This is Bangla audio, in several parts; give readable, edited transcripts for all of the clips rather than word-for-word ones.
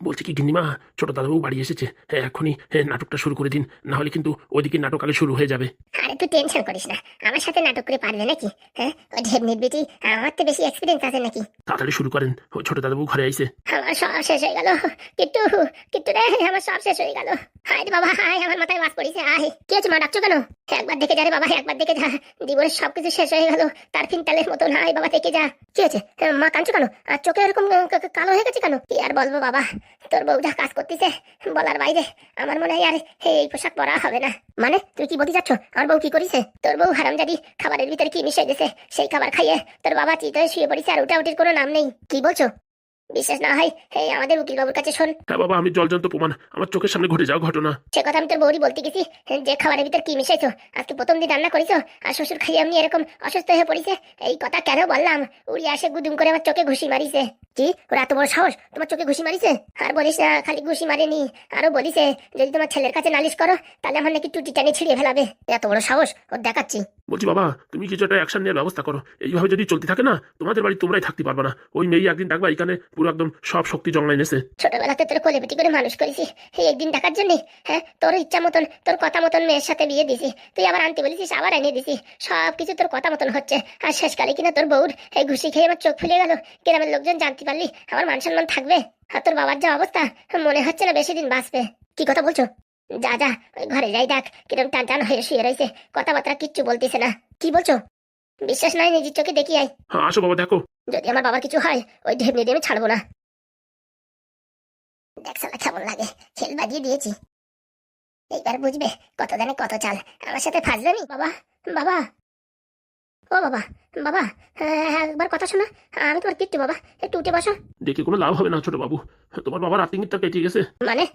বলছি কি গিন্নিমা, ছোট দাদাবাবু বাড়ি এসেছে, এখনই নাটকটা শুরু করে দিন, না হলে কিন্তু ওইদিকে নাটক আগে শুরু হয়ে যাবে। আরে তুই টেনশন করিস না, আমার সাথে নাটক করে পারবে নাকি? হ্যাঁ, ওই ঢেবনির বেটি আমার তো বেশি এক্সপিরিয়েন্স আছে নাকি? তাড়াতাড়ি শুরু করেন, ও ছোট দাদাবাবু ঘরে আইছে। আমার সব শেষ হয়ে গেল। কিট্টু, কিট্টু রে, আমার সব শেষ হয়ে গেল। হায় রে বাবা, হায়, আমার মাথায় বাস পড়িছে। আয়, কি হচ্ছে মা, ডাকছো কেন? একবার দেখে যা রে বাবা, একবার দেখে যা। জীবনের সবকিছু শেষ হয়ে গেল, তার ফিনতালের মতো। হায় বাবা, দেখে যা। কি হয়েছে মা, কাঁদছো কেন? আর চোখে এরকম কালো হয়ে গেছে কেন? কি আর বলবো বাবা, তোর বউ যা কাজ করতেছে বলার বাইরে। আমার মনে হয় আর এই পোশাক পরা হবে না। মানে তুই কি বলতে চাচ্ছ? আমার বউ কি করিছে? তোর বউ হারামজাদি খাবারের ভিতরে কি মিশিয়ে দিয়েছে, সেই খাবার খাইয়ে তোর বাবা চিত হয়ে শুয়ে পড়েছে, আর উঠাউটির কোনো নাম নেই। কি বলছো? বিশ্বাস না হয় এই আমাদের উকিল বাবুর কাছে শোন। হ্যাঁ বাবা, আমি জলজন্ত প্রমাণ, আমার চোখের সামনে ঘটে যাওয়া ঘটনা। সে কথা আমি তোর বৌরি বলতে গেছি, যে খাবারের ভিতর কি মিশাইছো, আজকে প্রথম দিন রান্না করেছো, আর শ্বশুর খাইয়ে এমনি এরকম অসুস্থ হয়ে পড়িছে। এই কথা কেন বললাম, উড়ি আসে গুদুম করে আমার চোখে ঘুষি মারিছে। কি ওরা এত বড় সাহস তোমার চোখে ঘুষি মারিছে? আর বলিস না, খালি ঘুষি মারেনি, আরো বলিছে যদি তোমার ছেলের কাছে নালিশ করো তাহলে আমার নাকি টুটি টানি ছিঁড়ে ফেলাবে। এত বড় সাহস ওর দেখাচ্ছি। বলছি বাবা, তুমি কিছু একটা অ্যাকশন নেওয়ার ব্যবস্থা করো। এইভাবে যদি চলতে থাকে না, তোমাদের বাড়ি তোমরাই থাকতে পারবে না। ওই মেয়ে একদিন ডাকবা, এখানে পুরো একদম সব শক্তি জংলাই নেছে। ছোটবেলাতে তোর কোলে পিটি করে মানুষ করেছি, এই একদিন টাকার জন্য? হ্যাঁ, তোর ইচ্ছা মতন, তোর কথা মতন মেয়ের সাথে বিয়ে দিছি, তুই আবার আনতে বলেছিস, আবার এনে দিছি। সবকিছু তোর কথা মতন হচ্ছে, আর শেষকালে কিনা তোর বউর এই ঘুষি খেয়ে আমার চোখ ফুলে গেল। গ্রামের লোকজন জানতে পারলি আমার মান সম্মান থাকবে? আর তোর বাবার যা অবস্থা, মনে হচ্ছে না বেশি দিন বাঁচবে। কি কথা বলছো? যা যা, ওই ঘরে যাই, দেখ কিরম টান টান হয়ে শুয়ে রয়েছে, কথাবার্তা কিচ্ছু বলতেছে না। কি বলছো? বিশ্বাস নাই, নিজের চোখে দেখি আয়। হ্যাঁ আসো বাবা, দেখো। যদি আমার বাবার কিছু হয়, ওই ঢেবনি দিয়ে আমি ছাড়বো না। দেখ শালা কেমন লাগে, খেল বাজিয়ে দিয়েছি। এইবার বুঝবে কত জানে কত চাল, আমার সাথে ফাজলামি। বাবা, বাবা, ও বাবা, বাবা, একবার কথা শোনা, আমি তোমার কিট্টু বাবা, একটু উঠে বসো। দেখে কোনো লাভ হবে না ছোট বাবু, তোমার বাবার আত্মীয়তা কেটে গেছে। মানে?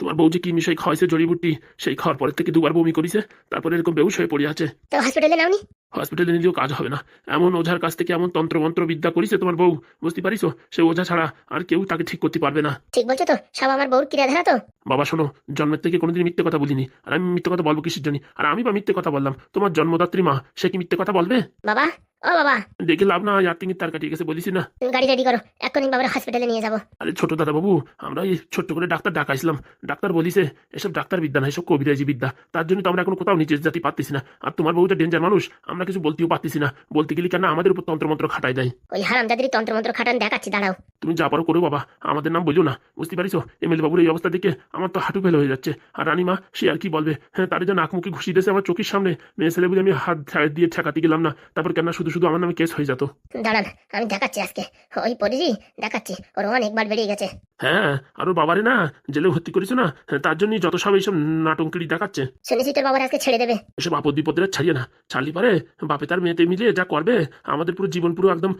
তোমার বউ যে কি মিশাই খাওয়াইছে জড়িবুটি, সেই খাওয়ার পরের থেকে দুবার বমি করেছে, তারপরে এরকম বেহুশ হয়ে পড়ে আছে। তো হসপিটালে নাওনি? হসপিটালে নিলেও কাজ হবে না, এমন ওঝার কাছ থেকে এমন তন্ত্রমন্ত্র বিদ্যা করেছে তোমার বউ, বুঝতে পারিস? সে ওঝা ছাড়া আর কেউ তাকে ঠিক করতে পারবে না। ঠিক বলছো তো, সব আমার বউর কিরা ধারা তো। বাবা শোনো, জন্মের থেকে কোনোদিন মিথ্যে কথা বলিনি, আর আমি মিথ্যে কথা বলবো কিসের জন্য? আর আমি বা মিথ্যে কথা বললাম, তোমার জন্মদাত্রী মা সে কি মিথ্যে কথা বলবে? বাবা, ও বাবা, দেখে লাভ না, আর্থিংয়ের তার কাটিয়ে গেছে বলিস না। তুমি গাড়ি রেডি করো, এক্ষুনি বাবার হসপিটালে নিয়ে যাবো। আরে ছোট দাদা বাবু, আমরা এই ছোট্ট করে ডাক্তার ডাকাইছিলাম, ডাক্তার বলিছে এসব ডাক্তার বিদ্যা না, এসব কবিরাজি বিদ্যা। তার জন্য তো আমরা এখন কোথাও নিচে যেতে পারতেছি না। আর তোমার বউটা ডেঞ্জার মানুষ, আমরা কিছু বলতেও পারতেছি না। বলতে গেলে কেন আমাদের উপর তন্ত্রমন্ত্র খাটাই দেয়। ওই হারামজাদির তন্ত্রমন্ত্র খাটান দেখাচ্ছি, দাঁড়াও। তুমি যা পারো করো বাবা, আমাদের নাম বলিও না, বুঝতে পারিছো? এমএলএ বাবুর এই অবস্থা দেখে আমার তো হাঁটু ফেল হয়ে যাচ্ছে। আর রানীমা সে আর কি বলবে? হ্যাঁ, তার যে নাক মুখে ঘুষি দিয়েছে আমার চোখের সামনে, মেয়ে ছেলে বলে আমি হাত দিয়ে ঠেকাতে গেলাম না, তারপর কেন শুধু শুধু আমার নামে কেস হয়ে যেত। দাঁড়ান, আমি দেখাচ্ছি আজকে, ওই পরিজি দেখাচ্ছি, ওর অনেকবার বেরিয়ে গেছে। হ্যাঁ, আর ওর বাবারে না জেলে ভর্তি করেছো না, তার জন্যই যত সব এইসব নাটঙ্কিরি দেখাচ্ছে। শুনেছি তোর বাবার আজকে ছেড়ে দেবে। এসব আপদ বিপদের আর ছাড়িয়ে না, ছাড়লি পারে বাপে তার মেয়েতে মিলে যা করবে, আমাদের পুরো জীবন পুরো একদম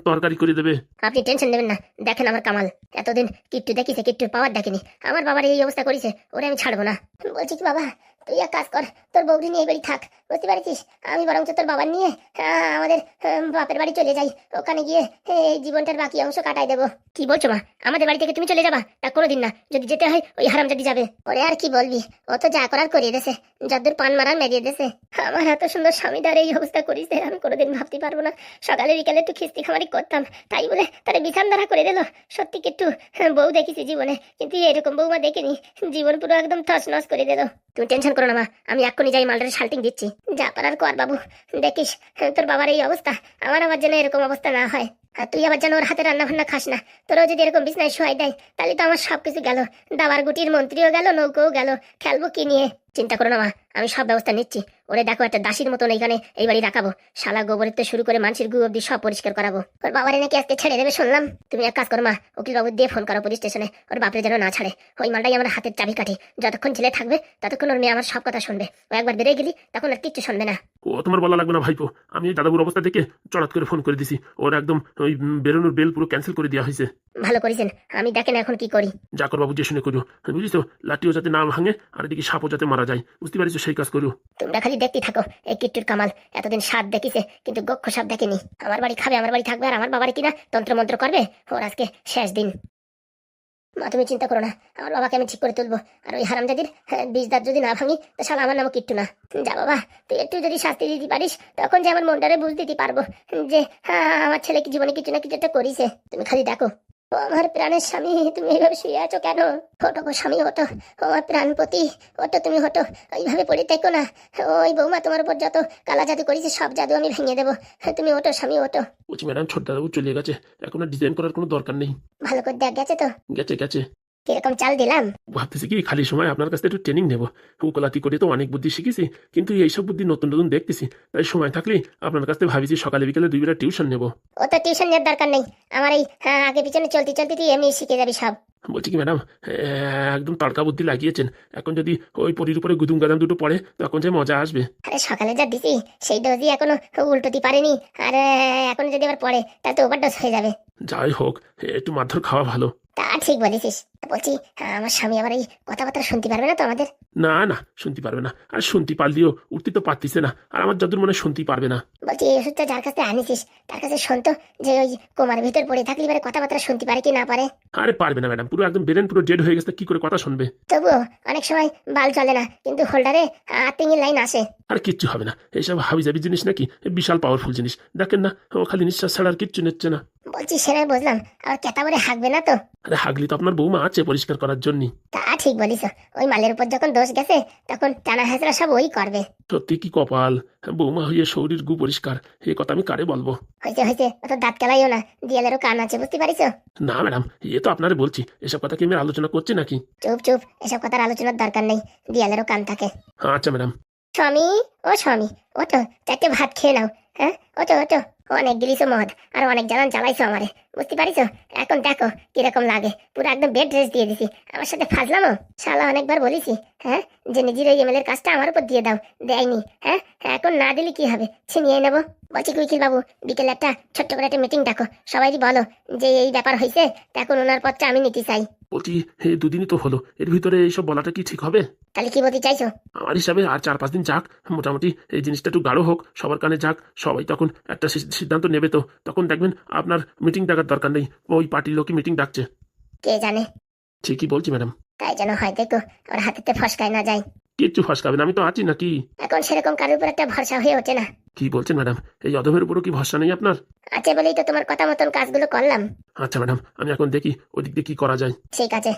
তরকারি করে দেবে। আপনি টেনশন নেবেন না, দেখেন আমার কামাল। এতদিন কিট্টু দেখিছে, কিট্টুর পাওয়ার দেখেনি। আমার বাবার এই অবস্থা করেছে, ওরে আমি ছাড়বো না। বলছি কি বাবা, তুই এক কাজ কর, তোর বৌদি নিয়ে এই বাড়ি থাক, বুঝতে পারছিস? আমি বরঞ্চ তোর বাবার নিয়ে আমাদের বাপের বাড়ি চলে যাই, ওখানে গিয়ে এই জীবনটার বাকি অংশ কাটাই দেবো। কি বলছো মা, আমাদের বাড়ি থেকে তুমি চলে যাবা? তা কোনোদিন না, যদি যেতে হয় ওই হারামজাদি যাবে। ওরে আর কি বলবি, ও তো যা করার করিয়ে দেছে, যদ্দূর পান মারার মেরিয়ে দেছে। আমার এত সুন্দর স্বামীটার এই অবস্থা করিস, আমি কোনোদিন ভাবতে পারবো না। সকালে বিকালে একটু খিস্তি খামারি করতাম, তাই বলে তারা বিছান দ্বারা করে দিল। সত্যি একটু বউ দেখেছি জীবনে, কিন্তু এরকম বউমা দেখিনি, জীবন পুরো একদম তছ নছ করে দিল। তুমি টেনশন করো না মা, আমি এক্ষুনি যাই মালটার শাল্টিং দিচ্ছি। যা পারার কর বাবু, দেখিস তোর বাবার এই অবস্থা, আমার আবার যেন এরকম অবস্থা না হয়। আর তুই আবার যেন ওর হাতে রান্না বান্না খাস না, তোরও যদি এরকম বিছনায় শোয়াই দেয় তাহলে তো আমার সবকিছু গেল, দাবার গুটির মন্ত্রীও গেল, নৌকোও গেল, খেলবো কি নিয়ে? চিন্তা করো না মা, আমি সব ব্যবস্থা নিচ্ছি। ওরে দেখো একটা দাসীর মতন এইখানে এই বাড়ি রাখাবো, শালা গোবরের তো শুরু করে মানুষের গু অব্দি সব পরিষ্কার করাবো। ওর বাবারে নাকি আজকে ছেড়ে দেবে শুনলাম। তুমি এক কাজ করো মা, উকিল বাবু দিয়ে ফোন করো পুলিশ স্টেশনে, ওর বাপরে যেন না ছাড়ে। ওই মালটাই আমার হাতের চাবি কাঠি, যতক্ষণ ছেলে থাকবে ততক্ষণ ওর মেয়ে আমার সব কথা শুনবে, ও একবার বেরিয়ে গেলি তখন আর কিচ্ছু শুনবে না। ও তোমার বলা লাগবে না ভাইপো, আমি এই দাদাবুর অবস্থা দেখে চড়াত করে ফোন করে দিছি, ওর একদম ওই বেরোনোর বেল পুরো ক্যান্সেল করে দেওয়া হয়েছে। ভালো করেছেন, আমি দেখেন এখন কি করি। যা করবা বুঝে শুনে করো, বুঝিস তো? লাঠিও যাতে না ভাঙে, আর এদিকে সাপও যাতে মারা যায়, বুঝতে পারিস? সেই কাজ করো। তোমরা খালি দেখতে থাকো এই কিট্টুর কামাল। এতদিন সাপ দেখিছে কিন্তু গক্ষ সাপ দেখেনি। আমার বাড়ি খাবে, আমার বাড়ি থাকবে, আর আমার বাবারে কিনা তন্ত্রমন্ত্র করবে। ওর আজকে শেষ দিন। মা তুমি চিন্তা করো না, আমার বাবাকে আমি ঠিক করে তুলবো। আর ওই হারামজাদির বীজ দাঁত যদি না ভাঙি তো শালা আমার নামও কিট্টু না। যা বাবা, তুই একটু যদি শাস্তি দিতে পারিস তখন যে আমার মনটারে বুঝ দিতে পারবো যে আমার ছেলে কি জীবনে কিছু না কিছু একটা করিছে। তুমি খালি দেখো। ও আমার প্রাণের স্বামী, তুমি এইভাবে শুয়ে আছো কেন? ওটো গো স্বামী, ওটো। ও আমার প্রাণপতি, ওটো তুমি ওটো। ওইভাবে পড়ে থেকো না। ওই বৌমা তোমার উপর যত কালা জাদু করেছে সব জাদু আমি ভেঙে দেবো। তুমি ওটো স্বামী, ওটো। বলছি ম্যাডাম, ছোটদাদাবু চলে গেছে, এখন আর ডিজাইন করার কোনো দরকার নেই। ভালো করে দেখ, গেছে তো? গেছে গেছে। কিরকম চাল দিলাম? ভাবতেছি কি খালি সময় আপনার কাছ থেকে একটু ট্রেনিং নেবো। উকলাতি করে তো অনেক বুদ্ধি শিখেছি, কিন্তু এইসব বুদ্ধি নতুন নতুন দেখতেছি, তাই সময় থাকলে আপনার কাছ থেকে ভাবিছি সকালে বিকেলে 2 বেলা টিউশন নেবো। ও তো টিউশন নেওয়ার দরকার নেই। আমার এই আগে পিছনে চলতে চলতে তুই এমনি শিখে যাবি সব। বলছি কি ম্যাডাম, একদম তারকা বুদ্ধি লাগিয়েছেন। এখন যদি ওই পরির উপরে গুদুম গাদাম দুটো পড়ে তখন যে মজা আসবে। আরে সকালে যা দিছি সেই ডোজই এখনো উল্টোতে পারেনি। আর এখন যদি আবার পড়ে তাহলে তো ওভারডোজ হয়ে যাবে। যাই হোক, একটু মারধর খাওয়া ভালো। তা ঠিক বলেছিস। বলছি, আমার স্বামী আবার এই কথাবার্তা শুনতে পারবে না তো আমাদের? না না, শুনতে পারবে না, আর শুনতে পারলেও উঠতে তো পারতিছে না, আর আমার যদুর মনে হয় শুনতেই পারবে না। বলছি, এই ওষুধটা যার কাছে আনিছিস তার কাছে শুনতো যে ওই কোমার ভিতর পড়ে থাকলে এবারে কথাবার্তা শুনতে পারে কি না পারে। আরে পারবে না ম্যাডাম, পুরো একদম ব্রেন পুরো ডেড হয়ে গেছে, কি করে কথা শুনবে? তবুও অনেক সময় বাল চলে না, কিন্তু হোল্ডারে আর্থিংয়ের লাইন আসে। আর কিচ্ছু হবে না, এইসব হাবিজাবি জিনিস নাকি, বিশাল পাওয়ারফুল জিনিস, দেখেন না ও খালি নিঃশ্বাস ছাড়া আর কিচ্ছু নিচ্ছে না। বলছি সেটাই বুঝলাম, আবার কেতা করে হাঁকবে না তো? আরে হাগলি তো আপনার বৌমা আছে পরিষ্কার করার জন্য। তা ঠিক বলিস। ওই মালের উপর যখন দোষ গেছে তখন টানা হেঁচড়া সব ওই করবে। সত্যি কি কপাল, বৌমা হইয়ে শরীর গু পরিষ্কার, এই কথা আমি কারে বলবো? হয়েছে হয়েছে, অত দাঁত কেলাইও না, দিয়ালেরও কান আছে, বুঝতে পারিস? না ম্যাডাম, এ তো আপনারে বলছি, এসব কথা কি আমি আলোচনা করছি নাকি? চুপ চুপ, এসব কথার আলোচনার দরকার নেই, দিয়ালেরও কান থাকে। আচ্ছা ম্যাডাম। স্বামী, ও স্বামী, ওটো 4টে ভাত খেয়ে নাও। হ্যাঁ, ওটো ওটো। অনেক গিলিছো মদ আর অনেক জ্বালান চালাইছো আমারে, বুঝতে পারিস? এখন দেখো কিরকম লাগে, পুরো একদম বেড রেস্ট দিয়ে দিছি। আমার সাথে ফাজলামো? শালা অনেকবার বলেছি, হ্যাঁ, যে নিজের ওই এমএলএর কাজটা আমার উপর দিয়ে দাও, দেয়নি। হ্যাঁ, এখন না দিলে কি হবে, ছিনিয়ে নেবো। বলছি কি উকিল বাবু, বিকেলে একটা ছোট্ট করে একটা মিটিং ডাকো, সবাই বলো যে এই ব্যাপার হয়েছে, এখন ওনার পদটা আমি নিতে চাই। বলছি, এই 2 দিনই তো হলো, এর ভিতরে এইসব বলাটা কি ঠিক হবে? তাহলে কি বলতে চাইছো? আমার হিসাবে আর 4-5 দিন যাক, মোটামুটি এই জিনিসটা একটু গাঢ় হোক, সবার কানে যাক, সবাই তখন একটা সিদ্ধান্ত নেবে, তো তখন দেখবেন আপনার মিটিং ডাকার দরকার নেই, ওই পার্টির লোকই মিটিং ডাকছে। কে জানে। ঠিকই বলছি ম্যাডাম। তাই যেন হয়, দেখো আমার হাতেতে ফসকায় না যায়। কিচ্ছু ফসকাবেন, আমি তো আছি নাকি? এখন সেরকম কারোর উপর একটা ভরসা হয়ে ওঠে না। কি বলছেন ম্যাডাম, এই অধমের উপরও কি ভরসা নেই আপনার? আছে বলেই তো তোমার কথা মতন কাজগুলো করলাম। আচ্ছা ম্যাডাম, আমি এখন দেখি ওই দিক দিয়ে কি করা যায়। ঠিক আছে।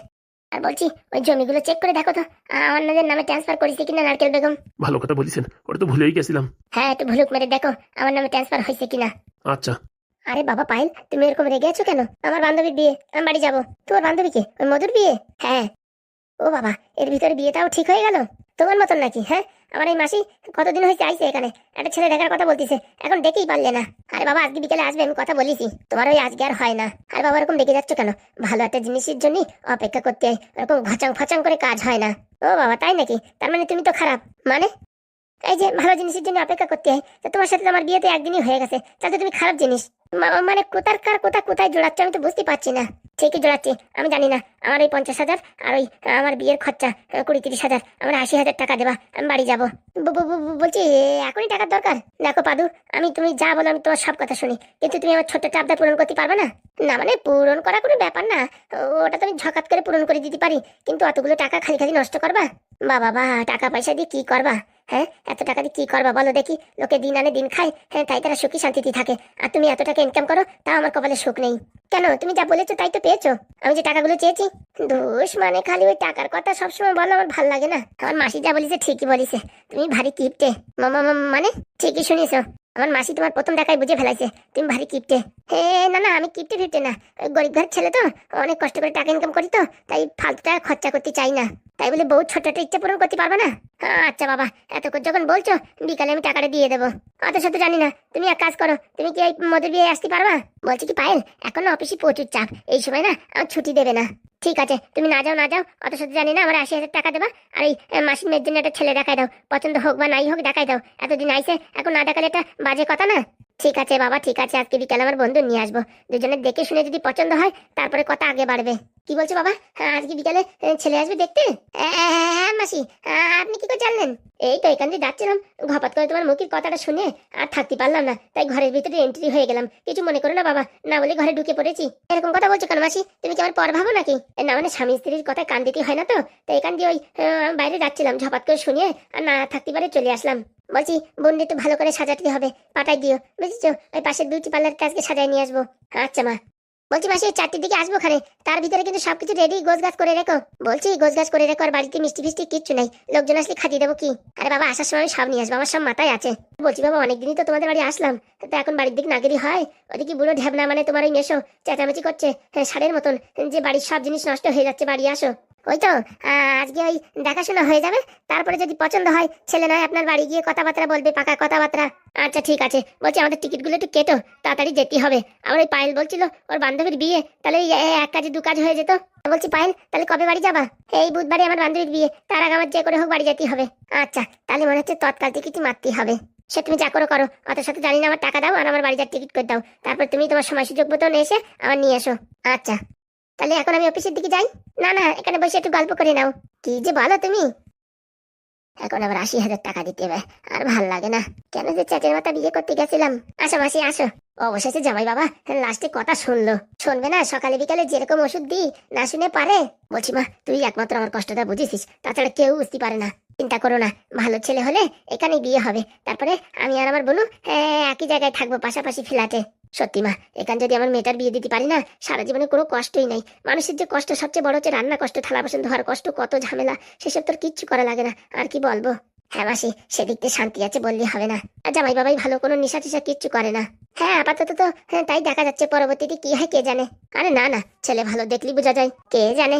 আর বলছি, ওই জমিগুলো চেক করে দেখো তো আমার নামে ট্রান্সফার করেছে কিনা নারকেল বেগম। ভালো কথা বলেছেন, ওটা তো ভুলেই গেছিলাম। হ্যাঁ, একটু ভুলুক মেরে দেখো আমার নামে ট্রান্সফার হয়েছে কিনা। আচ্ছা। আরে বাবা পায়েল, তুমি এরকম রেগে আছো কেন? আমার বান্ধবীর বিয়ে, আমি বাড়ি যাবো। তোমার বান্ধবীকে ওই মধুর বিয়ে? হ্যাঁ। ও বাবা, এর ভিতরে বিয়েটাও ঠিক হয়ে গেল? তোমার মতন নাকি? হ্যাঁ, আমার এই মাসি কতদিন হয়েছে আইছে এখানে, একটা ছেলে দেখার কথা বলতেছে, এখন ডেকেই পারলে না। আরে বাবা, আজকে বিকেলে আসবে, আমি কথা বলেছি, তোমার ওই আজকে আর হয় না। আরে বাবা, এরকম ডেকে যাচ্ছ কেন? ভালো একটা জিনিসের জন্য অপেক্ষা করতে হয়, এরকম ঘচাং ফচাং করে কাজ হয় না। ও বাবা, তাই নাকি? তার মানে তুমি তো খারাপ? মানে এই যে ভালো জিনিসের জন্য অপেক্ষা করতে হয়, তা তোমার সাথে তো আমার বিয়েতে একদিনই হয়ে গেছে, তাহলে তুমি খারাপ জিনিস। মানে কোথার কার কোথায় জোড়াচ্ছ আমি তো বুঝতে পারছি না। ঠিকই জোড়াচ্ছি, আমি জানি না। আমার ওই 50,000 আর ওই আমার বিয়ের খরচা 20-30,000, আমার 80,000 টাকা দেবা, আমি বাড়ি যাবো। বলছি এখনই টাকার দরকার? দেখো পাদু, তুমি যা বলো আমি তোমার সব কথা শুনি, কিন্তু তুমি আমার ছোট্ট আবদার পূরণ করতে পারবে না? না মানে পূরণ করা কোনো ব্যাপার না, ওটা তুমি ঝকাত করে পূরণ করে দিতে পারি, কিন্তু অতগুলো টাকা খালি খালি নষ্ট করবা? বাবা, টাকা পয়সা দিয়ে কি করবা? হ্যাঁ, এত টাকা দিয়ে কি করবা বলো দেখি? লোকে দিন আনে দিন খায়, হ্যাঁ, তাই তারা সুখী শান্তিতে থাকে, আর তুমি এত টাকা ইনকাম করো, তাও আমার কপালে সুখ নেই কেন? তুমি যা বলেছো তাই তো পেয়েছো, আমি যে টাকাগুলো চেয়েছি। দোষ মানে খালি ওই টাকার কথা সবসময় বলো, আমার ভাল লাগে না। আমার মাসি যা বলিছে ঠিকই বলিছে, তুমি ভারী কিপটে। মানে ঠিকই শুনিস, আমার মাসি তোমার প্রথম দেখায় বুঝে ফেলাইছে তুমি ভারী কিপটে। হে না না, আমি কিপটে ফিপটে না, ওই গরিব ঘরের ছেলে তো, অনেক কষ্ট করে টাকা ইনকাম করি তো, তাই ফালতু টাকা খরচা করতে চাই না। তাই বলে বউ ছোট একটা ইচ্ছা পূরণ করতে পারবে না? আচ্ছা বাবা, এত করে যখন বলছো, বিকালে আমি টাকাটা দিয়ে দেবো। অত শত জানি না, তুমি এক কাজ করো, তুমি কি এই মধুর বিয়ে আসতে পারবা? বলছি কি পায়েল, এখন না অফিসে প্রচুর চাপ, এই সময় না আমার ছুটি দেবে না। ঠিক আছে, তুমি না যাও, অত শত জানি না, আমার 80,000 টাকা দেবা, আর এই মাসির মেয়ের জন্য একটা ছেলে দেখাই দাও, পছন্দ হোক বা নাই হোক দেখাই দাও। এতদিন আইসে, এখন না দেখালে একটা বাজে কথা না। ঠিক আছে বাবা, ঠিক আছে, আজকে বিকালে আমার বন্ধু নিয়ে আসবো, দুজনে দেখে শুনে যদি পছন্দ হয় তারপরে কথা আগে বাড়বে। কি বলছো বাবা, আজকে বিকালে ছেলে আসবে দেখতে? হ্যাঁ মাসি, আপনি কি করে জানলেন? এই তো এখান দিয়ে যাচ্ছিলাম, ঘপাত করে তোমার মুখের কথাটা শুনে আর থাকতে পারলাম না, তাই ঘরের ভিতরে এন্ট্রি হয়ে গেলাম। কিছু মনে করো না বাবা, না বলে ঘরে ঢুকে পড়েছি। এরকম কথা বলছো কেন মাসি? তুমি কি আমার পর ভাবো নাকি? না মানে স্বামী স্ত্রীর কথায় কান দিতে হয় না তো, তাই এখান দিয়ে ওই বাইরে যাচ্ছিলাম, ঝপাত করে শুনিয়ে আর না থাকতে পারে চলে আসলাম। বলছি বোনটা একটু ভালো করে সাজাতে হবে, পাঠাই দিও বুঝেছো? ওই পাশের বিউটি পার্লারটা আজকে সাজায় নিয়ে আসবো। আচ্ছা মা। বলছি মাসি 4টের দিকে আসবো ওখানে, তার ভিতরে কিন্তু সবকিছু রেডি গোছগাছ করে রেখো। বলছি গোছগাছ করে রেখো, আর বাড়িতে মিষ্টি ফিষ্টি কিচ্ছু নাই, লোকজন আসলে খাইয়ে দেবো কি? আরে বাবা আসার সময় আমি সব নিয়ে আসবো, আমার সব মাথায় আছে। বলছি বাবা অনেকদিনই তো তোমাদের বাড়ি আসলাম, তো এখন বাড়ির দিকে না গেলে হয়? ওদিকে বুড়ো ঢ্যাবনা মানে তোমার ওই মেশো চেঁচামেচি করছে ষাঁড়ের মতন, যে বাড়ির সব জিনিস নষ্ট হয়ে যাচ্ছে, বাড়ি আসো। ওই তো আজকে ওই দেখাশোনা হয়ে যাবে, তারপরে যদি পছন্দ হয় ছেলে নয় আপনার বাড়ি গিয়ে কথাবার্তা বলবে, পাকা কথাবার্তা। আচ্ছা ঠিক আছে। বলছি আমাদের টিকিটগুলো একটু কেটো, তাড়াতাড়ি যেতে হবে। আমার ওই পায়েল বলছিল ওর বান্ধবীর বিয়ে, তাহলে এই এক কাজে দু কাজ হয়ে যেত। বলছি পায়েল তাহলে কবে বাড়ি যাবা? এই বুধবারে আমার বান্ধবীর বিয়ে, তার আগে আমার যে করে হোক বাড়ি যেতে হবে। আচ্ছা তাহলে মনে হচ্ছে তৎকাল টিকিটই মারতেই হবে। সে তুমি যা করো করো, অত সাথে জানি না, আমার টাকা দাও আর আমার বাড়ি যাওয়ার টিকিট করে দাও, তারপর তুমি তোমার সময় সুযোগ মতন এসে আমার নিয়ে এসো। আচ্ছা তাহলে এখন আমি অফিসের দিকে যাই? না না, এখানে বসে একটু গল্প করে নাও। কি যে বলো তুমি, এখন আবার 80,000 টাকা দিতে হবে, আর ভাল লাগে না। কেন যে চ্যাটের মাথা বিয়ে করতে গেছিলাম। আসো মাসি আসো। অবশেষে জামাই বাবা লাস্টে কথা শুনলো। শুনবে না? সকালে বিকালে যেরকম ওষুধ দিই না শুনে পারে। বলছি মা তুই একমাত্র আমার কষ্টটা বুঝেছিস, তাছাড়া কেউ বুঝতে পারে না। চিন্তা করো না, ভালো ছেলে হলে এখানে বিয়ে হবে, তারপরে আমি আর আমার বোনু একই জায়গায় থাকবো, পাশাপাশি ফ্ল্যাটে। সত্যি মা, এখান যদি আমার মেয়েটার বিয়ে দিতে পারি না, সারা জীবনে কোনো কষ্টই নাই। মানুষের যে কষ্ট সবচেয়ে বড় হচ্ছে রান্না কষ্ট, থালা বাসন ধোয়ার কষ্ট, কত ঝামেলা, সেসব তোর কিচ্ছু করা লাগে না। আর কি বলবো? হ্যাঁ মাসি, সেদিক দিয়ে শান্তি আছে বললে হবে না। আর জামাই বাবাই ভালো, কোনো নেশা টেশা কিচ্ছু করে না। হ্যাঁ আপাতত তো তাই দেখা যাচ্ছে, পরবর্তীতে কি হয় কে জানে। আরে না না, ছেলে ভালো দেখলি বোঝা যায়, কে জানে।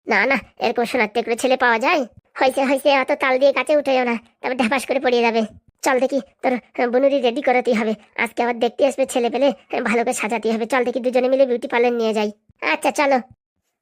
না না, এরকম সোনার করে ছেলে পাওয়া যায়? হয়েছে হয়েছে, অত তাল দিয়ে কাছে উঠেও না, তারপর ঢাপাস করে পড়িয়ে যাবে। চল দেখি তোর বনুরি রেডি করাতেই হবে, আজকে আবার দেখতে আসবে ছেলে পেলে, ভালো করে সাজাতে হবে। চল দেখি দুজনে মিলে বিউটি পার্লার নিয়ে যাই। আচ্ছা চলো।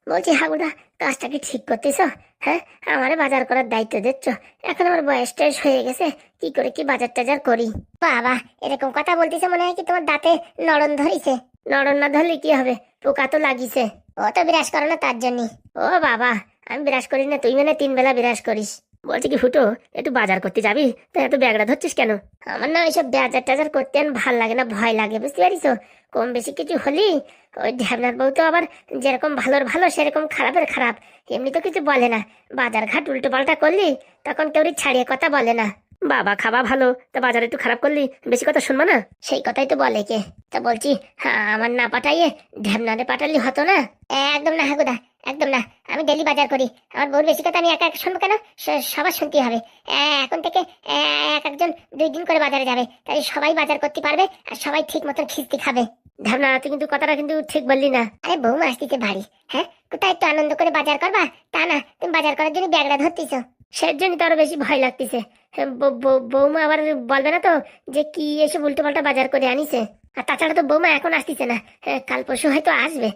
বলছি হাগুদা, কাজটা কি ঠিক করতেছ? হ্যাঁ, আমারে বাজার করার দায়িত্ব দিচ্ছ, এখন আমার বয়স টয়স হয়ে গেছে, কি করে কি বাজার টাজার করি? বাবা এরকম কথা বলতেছে, মনে হয় কি তোমার দাঁতে নড়ন ধরিছে। নড়ন না ধরলে কি হবে, পোকা তো লাগিছে। ও তো বিরাজ করো না তার জন্য। ও বাবা, আমি বিরাজ করি না, তুই মানে 3 বেলা বিরাজ করিস। বলছি কি ফুটো, একটু বাজার করতে যাবি? তো এত ব্যাগটা ধরছিস কেন? আমার না ওইসব বাজার টাজার করতে আর ভাল লাগে না, ভয় লাগে, বুঝতে পারিস? কম বেশি কিছু হলি ওই ঢ্যাবনার বউ তো আবার যেরকম ভালোর ভালো সেরকম খারাপের খারাপ, এমনি তো কিছু বলে না। বাজার ঘাট উল্টো পাল্টা করলি তখন কেউ ছাড়িয়ে কথা বলে না। বাবা খাবা ভালো, তা বাজারে একটু খারাপ করলি বেশি কথা শুনবা না? সেই কথাই তো বলে কে। তা বলছি হ্যাঁ, আমার না পাঠাইয়ে ঢ্যাবনারে পাঠালি হতো না? একদম না হাগুদা, একদম না। আমি ডেলি বাজার করি, আমার বউর বেশি কথা আমি একা একা শুনবো কেন? সবার শুনতে হবে। এখন থেকে এক একজন 2 দিন করে বাজারে যাবে, তাই সবাই বাজার করতে পারবে আর সবাই ঠিক মতন খিস্তি খাবে। ঢ্যাবনা তুই কিন্তু কথাটা কিন্তু ঠিক বললি না। আরে বৌমা আসতেছে বাড়ি, হ্যাঁ কোথায় একটু আনন্দ করে বাজার করবা, তা না তুমি বাজার করার জন্য ব্যাগটা ধরতেছ। সেই জন্য তো আরো বেশি ভয় লাগতেছে। বৌমা আবার বলবে না তো যে কি এসব উল্টো পাল্টা বাজার করে আনিছে? আর তাছাড়া তো বৌমা এখন আসতেছে না, কাল পরশু হয়তো আসবে।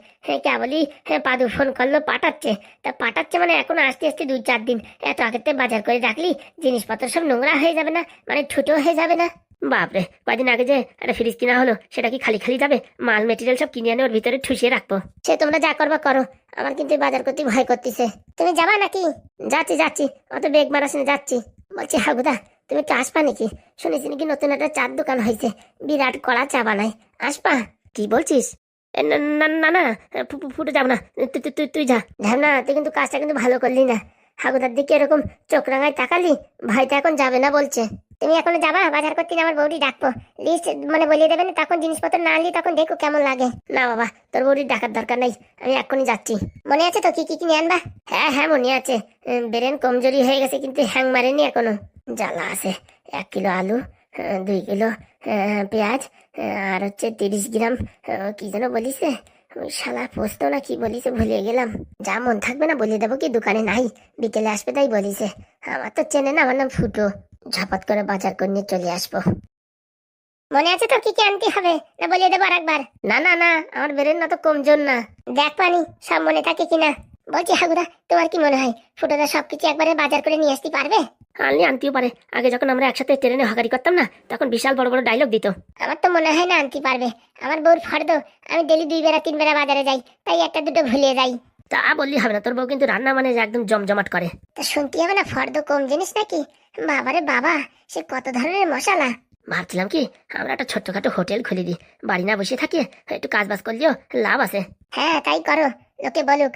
কেবলই পাদু ফোন করলো পাঠাচ্ছে, তা পাঠাচ্ছে মানে এখন আসতে আসতে 2-4 দিন। এত আগের থেকে বাজার করে রাখলি জিনিসপত্র সব নোংরা হয়ে যাবে না, মানে ঠুটো হয়ে যাবে না? বাপরে, কয়দিন আগে যে একটা ফ্রিজ কিনা হলো, সেটা কি খালি খালি যাবে? মাল মেটেরিয়াল সব কিনে আনে ওর ভিতরে ঠুসিয়ে রাখবো। সে তোমরা যা করবা করো, আমার কিন্তু বাজার করতে ভয় করতেছে। তুমি যাবা নাকি? যাচ্ছি যাচ্ছি, অত বেগ মারাস না, যাচ্ছি। বলছি হাগুদা, তুমি একটু আসবা নাকি? শুনেছি নাকি নতুন একটা চার দোকান হয়েছে, বিরাট কড়া চা বানায়, আসবা? কি বলছিস? না না না না, ফুটে যাবো না, তুই যা। না তুই কিন্তু কাজটা কিন্তু ভালো করলি না। হাগুদার দিকে এরকম চোখ রাঙায় তাকালি, ভাইটা এখন যাবে না বলছে। তুমি এখনো যাবা বাজার করতে? আমার বৌদি ডাকবো, লিস্ট মানে বলিয়ে দেবেন, তখন জিনিসপত্র না আনলি তখন দেখো কেমন লাগে। না বাবা, তোর বৌদির ডাকার দরকার নাই, আমি এখনই যাচ্ছি। মনে আছে তো কি কি কিনে আনবা? হ্যাঁ হ্যাঁ মনে আছে, ব্রেন কমজোরি হয়ে গেছে কিন্তু হ্যাং মারেনি এখনো। জ্বালা আছে। 1 কিলো আলু, 2 কিলো পেঁয়াজ, আর হচ্ছে 30 গ্রাম কি যেন বলিছে, ওই শালা পোস্ত না কি বলিছে ভুলে গেলাম। যা মন থাকবে না বলে দেবো কি দোকানে নাই, বিকেলে আসবে তাই বলিছে। আমার তো চেনে না, আমার নাম ফুটো। ঝাপাত করে বাজার করে নিয়ে চলে আসবো। মনে আছে তো কি কি আনতে হবে, না বলিয়ে দেবো আর একবার? না না না, আমার বেরেন না তো কমজোর না, দেখ পানি সব মনে থাকে কিনা। বলছি হাগুদা, তোমার কি মনে হয় ফুটোদা সবকিছু একবারে বাজার করে নিয়ে আসতে পারবে? আনলে আনতেও পারে, আগে যখন আমরা একসাথে ট্রেনে হকারি করতাম না, তখন বিশাল বড় বড় ডায়লগ দিত। আমার তো মনে হয় না আনতে পারবে, আমার বউর ফর্দ, আমি ডেলি 2 বেলা 3 বেলা বাজারে যাই, তাই একটা দুটো ভুলিয়ে যাই। তা বললি হবে না, তোর বউ কিন্তু রান্না মানে একদম জমজমাট করে। তা শুনতে হবে না, ফর্দ কম জিনিস নাকি? বাবারে বাবা, সে কত ধরনের মশলা। ভাবছিলাম কি আমরা একটা ছোট্টখাটো হোটেল খুলে দিই, বাড়ি না বসে থাকি, একটু কাজ বাজ করলেও লাভ আছে। হ্যাঁ তাই করো, লোকে বলুক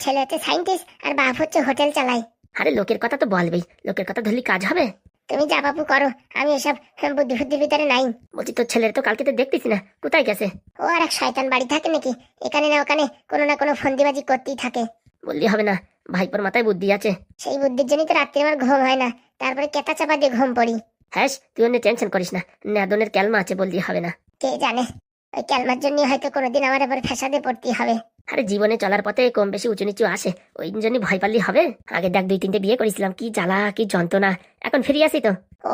ছেলে হচ্ছে সাইন্টিস্ট আর বাপ হচ্ছে হোটেল চালায়। আরে লোকের কথা তো বলবেই, লোকের কথা ধরলি কাজ হবে? তুমি যা বাপু করো, আমি এসব বুদ্ধি ফুদ্ধির ভিতরে নাই। বলছি তোর ছেলের তো কালকে তো দেখতেছি না, কোথায় গেছে? ও আর এক শয়তান বাড়ি থাকে নাকি, এখানে না ওখানে কোনো না কোনো ফন্দিবাজি করতেই থাকে। বললি হবে না, ভাইপোর মাথায় বুদ্ধি আছে। সেই বুদ্ধির জন্যই তো রাত্রে আমার ঘুম হয় না, তারপরে কেতা চাপা দিয়ে ঘুম পড়ি। হ্যাঁ, তুই অন্য টেনশন করিস না, নেদনের ক্যালমা আছে বললি হবে না। কে জানে, ওই ক্যালমার জন্য হয়তো কোনোদিন আমার আবার ফ্যাসাদে পড়তেই হবে। আরে জীবনে চলার পথে কম বেশি উঁচু নিচু আসে, ওই জন্য ভয় পারলি হবে? আগে দেখ 2-3টে বিয়ে করেছিলাম, কি জ্বালা কি যন্ত্রণা, এখন ফিরে আসি তো। ও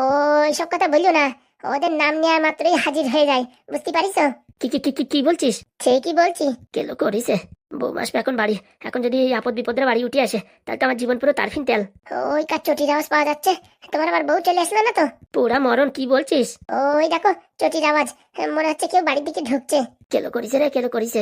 এইসব কথা বলিও না, ওদের নাম নেওয়া মাত্রই হাজির হয়ে যায়, বুঝতে পারিস? কি কি কি কি কি বলছিস? সেই কি বলছি, কেলো করিছে। বউ আসবে এখন বাড়ি, এখন যদি এই আপদ বিপদের বাড়ি উঠে আসে তাহলে তো আমার জীবন পুরো তারফিন তেল। ওই কার চটির আওয়াজ পাওয়া যাচ্ছে, তোমার আবার বউ চলে আসলো না তো? পুরা মরণ, কি বলছিস? ওই দেখো চটির আওয়াজ, মনে হচ্ছে কেউ বাড়ির দিকে ঢুকছে। কেলো করিছে রে, কেলো করিছে।